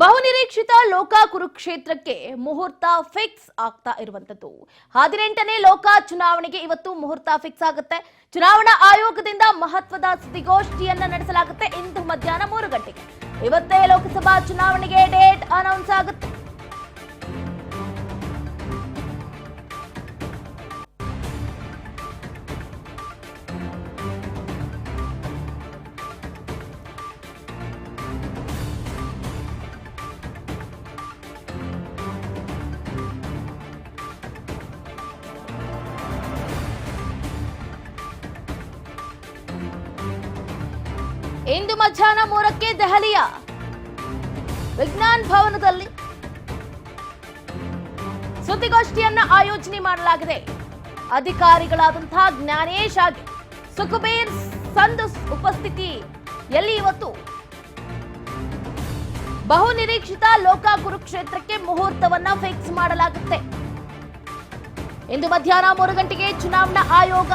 ಬಹುನಿರೀಕ್ಷಿತ ಲೋಕ ಕುರುಕ್ಷೇತ್ರಕ್ಕೆ ಮುಹೂರ್ತ ಫಿಕ್ಸ್ ಆಗ್ತಾ ಇರುವಂತದ್ದು 18ನೇ ಲೋಕ ಚುನಾವಣೆಗೆ ಇವತ್ತು ಮುಹೂರ್ತ ಫಿಕ್ಸ್ ಆಗುತ್ತೆ. ಚುನಾವಣಾ ಆಯೋಗದಿಂದ ಮಹತ್ವದ ಸುದ್ದಿಗೋಷ್ಠಿಯನ್ನ ನಡೆಸಲಾಗುತ್ತೆ ಇಂದು ಮಧ್ಯಾಹ್ನ 3 ಗಂಟೆಗೆ. ಇವತ್ತೇ ಲೋಕಸಭಾ ಚುನಾವಣೆಗೆ ಡೇಟ್ ಅನೌನ್ಸ್ ಆಗುತ್ತೆ. ಇಂದು ಮಧ್ಯಾಹ್ನ 3ಕ್ಕೆ ದೆಹಲಿಯ ವಿಜ್ಞಾನ್ ಭವನದಲ್ಲಿ ಸುದ್ದಿಗೋಷ್ಠಿಯನ್ನ ಆಯೋಜನೆ ಮಾಡಲಾಗಿದೆ. ಅಧಿಕಾರಿಗಳಾದಂತಹ ಜ್ಞಾನೇಶ್ ಹಾಗೆ ಸುಖಬೀರ್ ಸಂಧು ಉಪಸ್ಥಿತಿಯಲ್ಲಿ ಇವತ್ತು ಬಹುನಿರೀಕ್ಷಿತ ಲೋಕ ಕುರುಕ್ಷೇತ್ರಕ್ಕೆ ಮುಹೂರ್ತವನ್ನ ಫಿಕ್ಸ್ ಮಾಡಲಾಗುತ್ತೆ. ಇಂದು ಮಧ್ಯಾಹ್ನ 3 ಗಂಟೆಗೆ ಚುನಾವಣಾ ಆಯೋಗ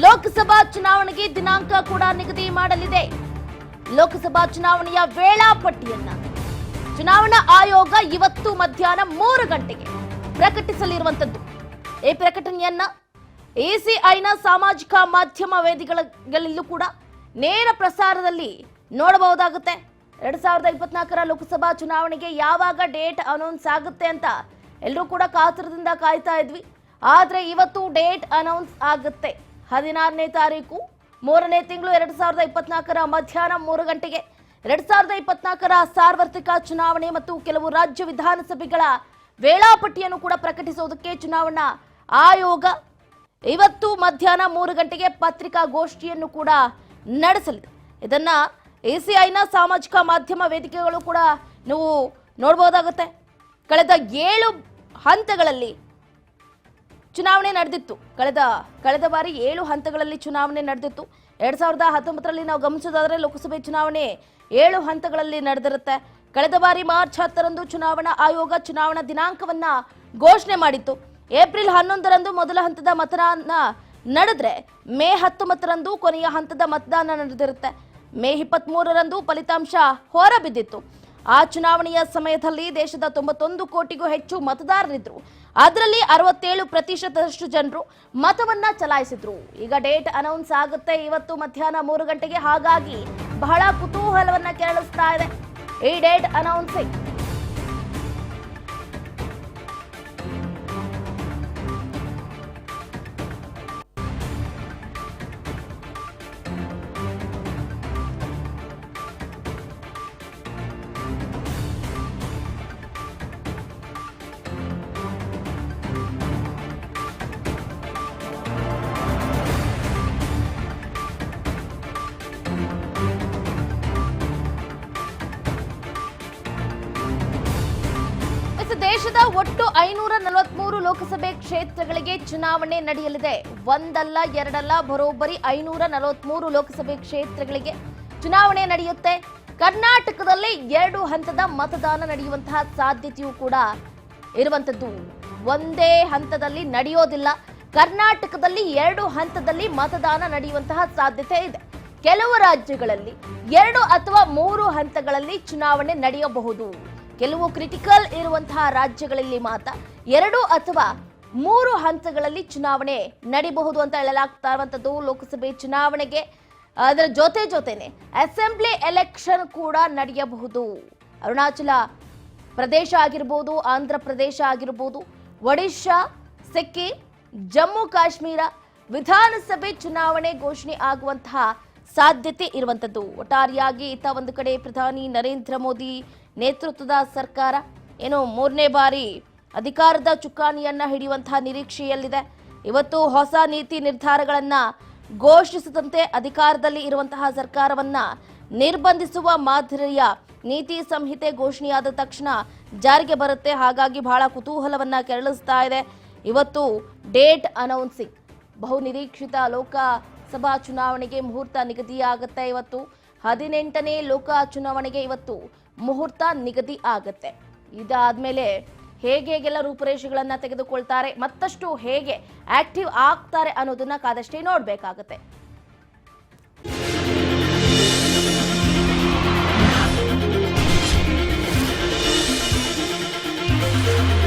ಲೋಕಸಭಾ ಚುನಾವಣೆಗೆ ದಿನಾಂಕ ಕೂಡ ನಿಗದಿ ಮಾಡಲಿದೆ. ಲೋಕಸಭಾ ಚುನಾವಣೆಯ ವೇಳಾಪಟ್ಟಿಯನ್ನ ಚುನಾವಣಾ ಆಯೋಗ ಇವತ್ತು ಮಧ್ಯಾಹ್ನ 3 ಗಂಟೆಗೆ ಪ್ರಕಟಿಸಲಿರುವಂತದ್ದು. ಈ ಪ್ರಕಟಣೆಯನ್ನ ಎಸಿಐನ ಸಾಮಾಜಿಕ ಮಾಧ್ಯಮ ವೇದಿಕೆಗಳಲ್ಲೂ ಕೂಡ ನೇರ ಪ್ರಸಾರದಲ್ಲಿ ನೋಡಬಹುದಾಗುತ್ತೆ. 2024ರ ಲೋಕಸಭಾ ಚುನಾವಣೆಗೆ ಯಾವಾಗ ಡೇಟ್ ಅನೌನ್ಸ್ ಆಗುತ್ತೆ ಅಂತ ಎಲ್ಲರೂ ಕೂಡ ಕಾತರದಿಂದ ಕಾಯ್ತಾ ಇದ್ವಿ. ಆದ್ರೆ ಇವತ್ತು ಡೇಟ್ ಅನೌನ್ಸ್ ಆಗುತ್ತೆ. 16ನೇ ತಾರೀಕು 3ನೇ ತಿಂಗಳು 2024ರ ಮಧ್ಯಾಹ್ನ 3 ಗಂಟೆಗೆ 2024ರ ಸಾರ್ವತ್ರಿಕ ಚುನಾವಣೆ ಮತ್ತು ಕೆಲವು ರಾಜ್ಯ ವಿಧಾನಸಭೆಗಳ ವೇಳಾಪಟ್ಟಿಯನ್ನು ಕೂಡ ಪ್ರಕಟಿಸುವುದಕ್ಕೆ ಚುನಾವಣಾ ಆಯೋಗ ಇವತ್ತು ಮಧ್ಯಾಹ್ನ 3 ಗಂಟೆಗೆ ಪತ್ರಿಕಾಗೋಷ್ಠಿಯನ್ನು ಕೂಡ ನಡೆಸಲಿದೆ. ಇದನ್ನ ಎಸಿಐನ ಸಾಮಾಜಿಕ ಮಾಧ್ಯಮ ವೇದಿಕೆಗಳು ಕೂಡ ನೀವು ನೋಡಬಹುದಾಗುತ್ತೆ. ಕಳೆದ 7 ಹಂತಗಳಲ್ಲಿ ಚುನಾವಣೆ ನಡೆದಿತ್ತು. ಕಳೆದ ಬಾರಿ 7 ಹಂತಗಳಲ್ಲಿ ಚುನಾವಣೆ ನಡೆದಿತ್ತು. 2019ರಲ್ಲಿ ನಾವು ಗಮನಿಸೋದಾದ್ರೆ ಲೋಕಸಭೆ ಚುನಾವಣೆ 7 ಹಂತಗಳಲ್ಲಿ ನಡೆದಿರುತ್ತೆ. ಕಳೆದ ಬಾರಿ ಮಾರ್ಚ್ 10ರಂದು ಚುನಾವಣಾ ಆಯೋಗ ಚುನಾವಣಾ ದಿನಾಂಕವನ್ನ ಘೋಷಣೆ ಮಾಡಿತ್ತು. ಏಪ್ರಿಲ್ 11ರಂದು ಮೊದಲ ಹಂತದ ಮತದಾನ ನಡೆದ್ರೆ ಮೇ 19ರಂದು ಕೊನೆಯ ಹಂತದ ಮತದಾನ ನಡೆದಿರುತ್ತೆ. ಮೇ 23ರಂದು ಫಲಿತಾಂಶ ಹೊರಬಿದ್ದಿತ್ತು. ಆ ಚುನಾವಣೆಯ ಸಮಯದಲ್ಲಿ ದೇಶದ 91 ಕೋಟಿಗೂ ಹೆಚ್ಚು ಮತದಾರರಿದ್ರು. ಅದರಲ್ಲಿ 67% ಜನರು ಮತವನ್ನ ಚಲಾಯಿಸಿದ್ರು. ಈಗ ಡೇಟ್ ಅನೌನ್ಸ್ ಆಗುತ್ತೆ ಇವತ್ತು ಮಧ್ಯಾಹ್ನ 3 ಗಂಟೆಗೆ. ಹಾಗಾಗಿ ಬಹಳ ಕುತೂಹಲವನ್ನ ಕೆರಳಿಸ್ತಾ ಇದೆ ಈ ಡೇಟ್ ಅನೌನ್ಸಿಂಗ್. ದೇಶದ ಒಟ್ಟು 543 ಲೋಕಸಭೆ ಕ್ಷೇತ್ರಗಳಿಗೆ ಚುನಾವಣೆ ನಡೆಯಲಿದೆ. ಒಂದಲ್ಲ ಎರಡಲ್ಲ, ಬರೋಬ್ಬರಿ 543 ಲೋಕಸಭೆ ಕ್ಷೇತ್ರಗಳಿಗೆ ಚುನಾವಣೆ ನಡೆಯುತ್ತೆ. ಕರ್ನಾಟಕದಲ್ಲಿ 2 ಹಂತದ ಮತದಾನ ನಡೆಯುವಂತಹ ಸಾಧ್ಯತೆಯೂ ಕೂಡ ಇರುವಂತದ್ದು. ಒಂದೇ ಹಂತದಲ್ಲಿ ನಡೆಯೋದಿಲ್ಲ. ಕರ್ನಾಟಕದಲ್ಲಿ 2 ಹಂತದಲ್ಲಿ ಮತದಾನ ನಡೆಯುವಂತಹ ಸಾಧ್ಯತೆ ಇದೆ. ಕೆಲವು ರಾಜ್ಯಗಳಲ್ಲಿ 2 ಅಥವಾ 3 ಹಂತಗಳಲ್ಲಿ ಚುನಾವಣೆ ನಡೆಯಬಹುದು. ಕೆಲವು ಕ್ರಿಟಿಕಲ್ ಇರುವಂತಹ ರಾಜ್ಯಗಳಲ್ಲಿ ಮಾತ್ರ 2 ಅಥವಾ 3 ಹಂತಗಳಲ್ಲಿ ಚುನಾವಣೆ ನಡೆಯಬಹುದು ಅಂತ ಹೇಳಲಾಗ್ತಾ ಇರುವಂತದ್ದು. ಲೋಕಸಭೆ ಚುನಾವಣೆಗೆ ಅದರ ಜೊತೆನೆ ಅಸೆಂಬ್ಲಿ ಎಲೆಕ್ಷನ್ ಕೂಡ ನಡೆಯಬಹುದು. ಅರುಣಾಚಲ ಪ್ರದೇಶ ಆಗಿರಬಹುದು, ಆಂಧ್ರ ಪ್ರದೇಶ ಆಗಿರಬಹುದು, ಒಡಿಶಾ, ಸಿಕ್ಕಿಂ, ಜಮ್ಮು ಕಾಶ್ಮೀರ ವಿಧಾನಸಭೆ ಚುನಾವಣೆ ಘೋಷಣೆ ಆಗುವಂತಹ ಸಾಧ್ಯತೆ ಇರುವಂತದ್ದು. ಒಟ್ಟಾರೆಯಾಗಿ ಇತ್ತ ಒಂದು ಕಡೆ ಪ್ರಧಾನಿ ನರೇಂದ್ರ ಮೋದಿ ನೇತೃತ್ವದ ಸರ್ಕಾರ 3ನೇ ಬಾರಿ ಅಧಿಕಾರದ ಚುಕ್ಕಾಣಿಯನ್ನ ಹಿಡಿಯುವಂತಹ ನಿರೀಕ್ಷೆಯಲ್ಲಿದೆ. ಇವತ್ತು ಹೊಸ ನೀತಿ ನಿರ್ಧಾರಗಳನ್ನ ಘೋಷಿಸದಂತೆ ಅಧಿಕಾರದಲ್ಲಿ ಇರುವಂತಹ ಸರ್ಕಾರವನ್ನ ನಿರ್ಬಂಧಿಸುವ ಮಾದರಿಯ ನೀತಿ ಸಂಹಿತೆ ಘೋಷಣೆಯಾದ ತಕ್ಷಣ ಜಾರಿಗೆ ಬರುತ್ತೆ. ಹಾಗಾಗಿ ಬಹಳ ಕುತೂಹಲವನ್ನ ಕೆರಳಿಸ್ತಾ ಇದೆ ಇವತ್ತು ಡೇಟ್ ಅನೌನ್ಸಿಂಗ್. ಬಹುನಿರೀಕ್ಷಿತ ಲೋಕಸಭಾ ಚುನಾವಣೆಗೆ ಮುಹೂರ್ತ ನಿಗದಿಯಾಗುತ್ತೆ. ಇವತ್ತು 18ನೇ ಲೋಕ ಚುನಾವಣೆಗೆ ಇವತ್ತು ಮುಹೂರ್ತ ನಿಗದಿ ಆಗುತ್ತೆ. ಇದಾದ್ಮೇಲೆ ಹೇಗೆಲ್ಲ ರೂಪುರೇಷೆಗಳನ್ನ ತೆಗೆದುಕೊಳ್ತಾರೆ, ಮತ್ತಷ್ಟು ಹೇಗೆ ಆಕ್ಟಿವ್ ಆಗ್ತಾರೆ ಅನ್ನೋದನ್ನ ಕಾದಷ್ಟೇ ನೋಡ್ಬೇಕಾಗತ್ತೆ. ಇದೆ